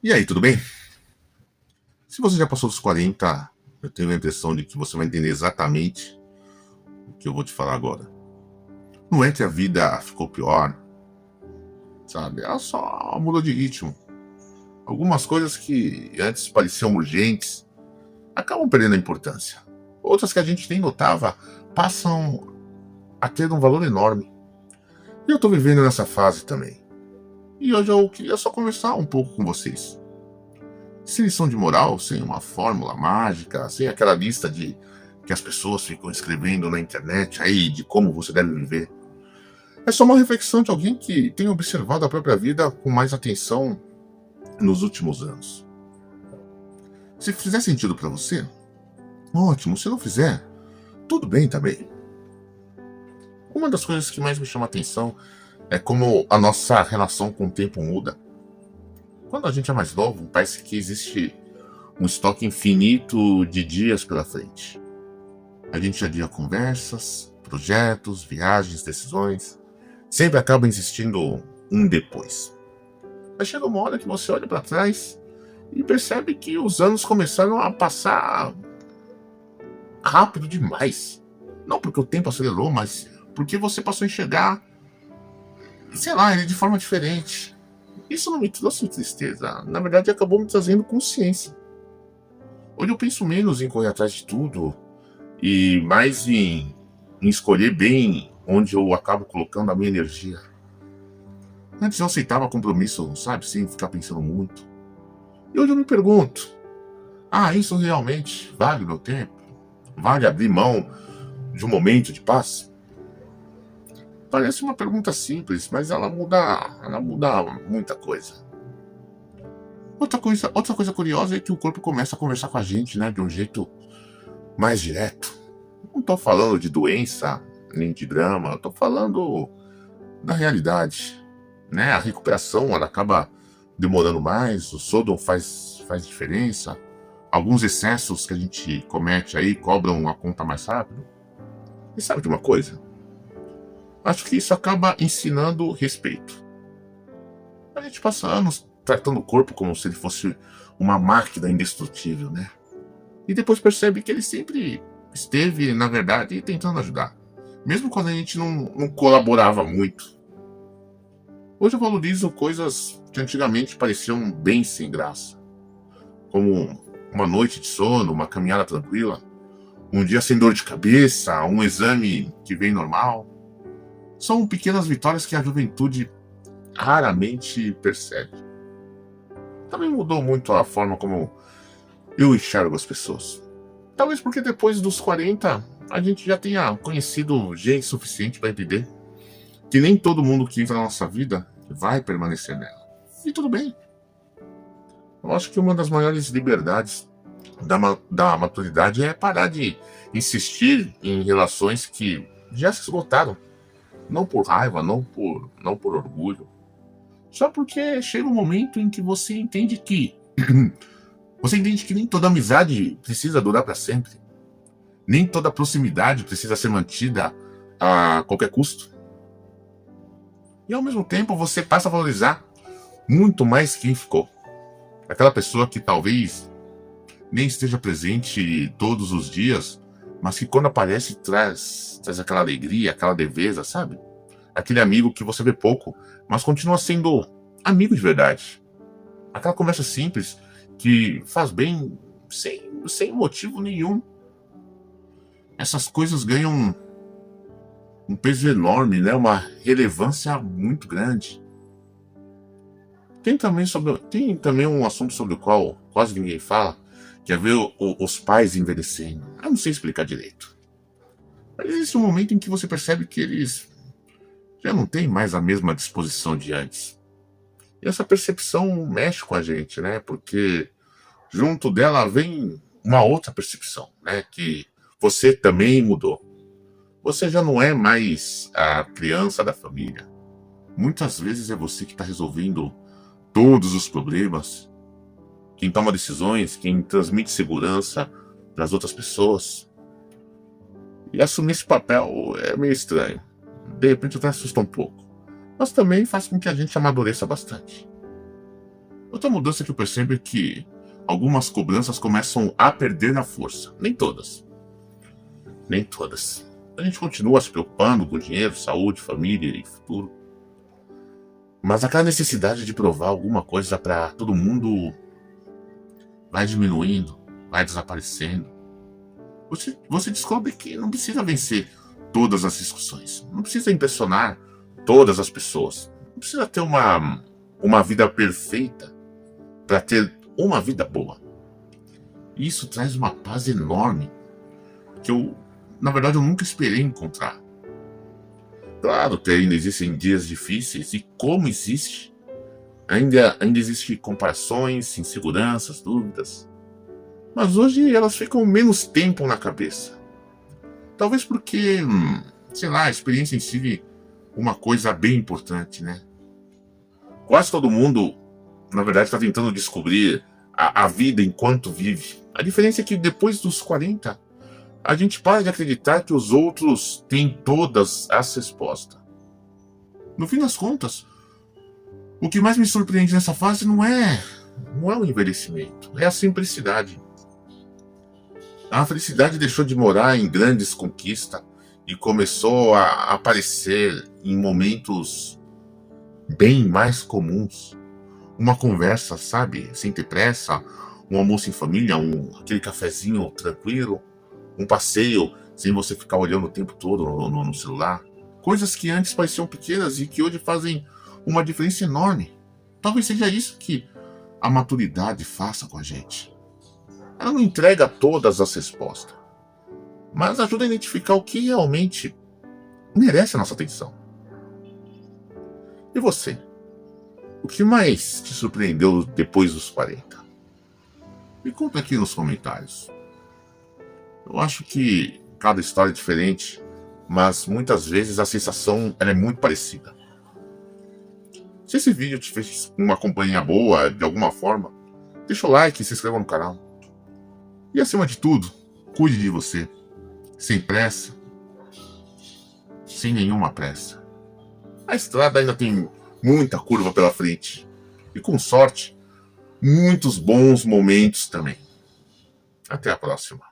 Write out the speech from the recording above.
E aí, tudo bem? Se você já passou dos 40, eu tenho a impressão de que você vai entender exatamente o que eu vou te falar agora. Não é que a vida ficou pior, sabe? Ela só mudou de ritmo. Algumas coisas que antes pareciam urgentes acabam perdendo a importância. Outras que a gente nem notava passam a ter um valor enorme. E eu tô vivendo nessa fase também. E hoje eu queria só conversar um pouco com vocês. Sem lição de moral, sem uma fórmula mágica, sem aquela lista de que as pessoas ficam escrevendo na internet aí de como você deve viver. É só uma reflexão de alguém que tem observado a própria vida com mais atenção nos últimos anos. Se fizer sentido para você, ótimo. Se não fizer, tudo bem também. Uma das coisas que mais me chama a atenção é como a nossa relação com o tempo muda. Quando a gente é mais novo, parece que existe um estoque infinito de dias pela frente. A gente adia conversas, projetos, viagens, decisões. Sempre acaba existindo um depois. Mas chega uma hora que você olha para trás e percebe que os anos começaram a passar rápido demais. Não porque o tempo acelerou, mas porque você passou a enxergar, sei lá, ele de forma diferente. Isso não me trouxe tristeza, na verdade acabou me trazendo consciência. Hoje eu penso menos em correr atrás de tudo e mais em escolher bem onde eu acabo colocando a minha energia. Antes eu aceitava compromisso, sabe, sem ficar pensando muito. E hoje eu me pergunto: isso realmente vale o meu tempo? Vale abrir mão de um momento de paz? Parece uma pergunta simples, mas ela muda muita coisa. Outra coisa curiosa é que o corpo começa a conversar com a gente, né, de um jeito mais direto. Não tô falando de doença, nem de drama, eu tô falando da realidade, né? A recuperação, ela acaba demorando mais, o sono faz diferença. Alguns excessos que a gente comete aí cobram a conta mais rápido. E sabe de uma coisa? Acho que isso acaba ensinando respeito. A gente passa anos tratando o corpo como se ele fosse uma máquina indestrutível, né? E depois percebe que ele sempre esteve, na verdade, tentando ajudar. Mesmo quando a gente não colaborava muito. Hoje eu valorizo coisas que antigamente pareciam bem sem graça. Como uma noite de sono, uma caminhada tranquila, um dia sem dor de cabeça, um exame que vem normal. São pequenas vitórias que a juventude raramente percebe. Também mudou muito a forma como eu enxergo as pessoas. Talvez porque depois dos 40 a gente já tenha conhecido gente suficiente para entender que nem todo mundo que entra na nossa vida vai permanecer nela. E tudo bem. Eu acho que uma das maiores liberdades da maturidade é parar de insistir em relações que já se esgotaram. Não por raiva, não por orgulho. Só porque chega um momento em que você entende que nem toda amizade precisa durar para sempre. Nem toda proximidade precisa ser mantida a qualquer custo. E ao mesmo tempo você passa a valorizar muito mais quem ficou. Aquela pessoa que talvez nem esteja presente todos os dias, mas que quando aparece traz aquela alegria, aquela leveza, sabe? Aquele amigo que você vê pouco, mas continua sendo amigo de verdade. Aquela conversa simples que faz bem sem motivo nenhum. Essas coisas ganham um peso enorme, né? Uma relevância muito grande. Tem também um assunto sobre o qual quase ninguém fala, que é ver os pais envelhecendo. Eu não sei explicar direito. Mas existe um momento em que você percebe que eles já não têm mais a mesma disposição de antes. E essa percepção mexe com a gente, né? Porque junto dela vem uma outra percepção, né? Que você também mudou. Você já não é mais a criança da família. Muitas vezes é você que está resolvendo todos os problemas, quem toma decisões, quem transmite segurança para as outras pessoas. E assumir esse papel é meio estranho. De repente até assusta um pouco. Mas também faz com que a gente amadureça bastante. Outra mudança que eu percebo é que algumas cobranças começam a perder a força. Nem todas. Nem todas. A gente continua se preocupando com dinheiro, saúde, família e futuro. Mas aquela necessidade de provar alguma coisa para todo mundo vai diminuindo, vai desaparecendo. Você descobre que não precisa vencer todas as discussões. Não precisa impressionar todas as pessoas. Não precisa ter uma vida perfeita para ter uma vida boa. E isso traz uma paz enorme que na verdade, eu nunca esperei encontrar. Claro que ainda existem dias difíceis e como existe, ainda existe comparações, inseguranças, dúvidas. Mas hoje elas ficam menos tempo na cabeça. Talvez porque, sei lá, a experiência em si é uma coisa bem importante, né? Quase todo mundo, na verdade, está tentando descobrir a vida enquanto vive. A diferença é que depois dos 40, a gente para de acreditar que os outros têm todas as respostas. No fim das contas, o que mais me surpreende nessa fase não é o envelhecimento, é a simplicidade. A felicidade deixou de morar em grandes conquistas e começou a aparecer em momentos bem mais comuns. Uma conversa, sabe, sem ter pressa, um almoço em família, aquele cafezinho tranquilo, um passeio sem você ficar olhando o tempo todo no celular. Coisas que antes pareciam pequenas e que hoje fazem uma diferença enorme. Talvez seja isso que a maturidade faça com a gente. Ela não entrega todas as respostas, mas ajuda a identificar o que realmente merece a nossa atenção. E você? O que mais te surpreendeu depois dos 40? Me conta aqui nos comentários. Eu acho que cada história é diferente, mas muitas vezes a sensação ela é muito parecida. Se esse vídeo te fez uma companhia boa de alguma forma, deixa o like e se inscreva no canal. E acima de tudo, cuide de você, sem pressa, sem nenhuma pressa. A estrada ainda tem muita curva pela frente e, com sorte, muitos bons momentos também. Até a próxima.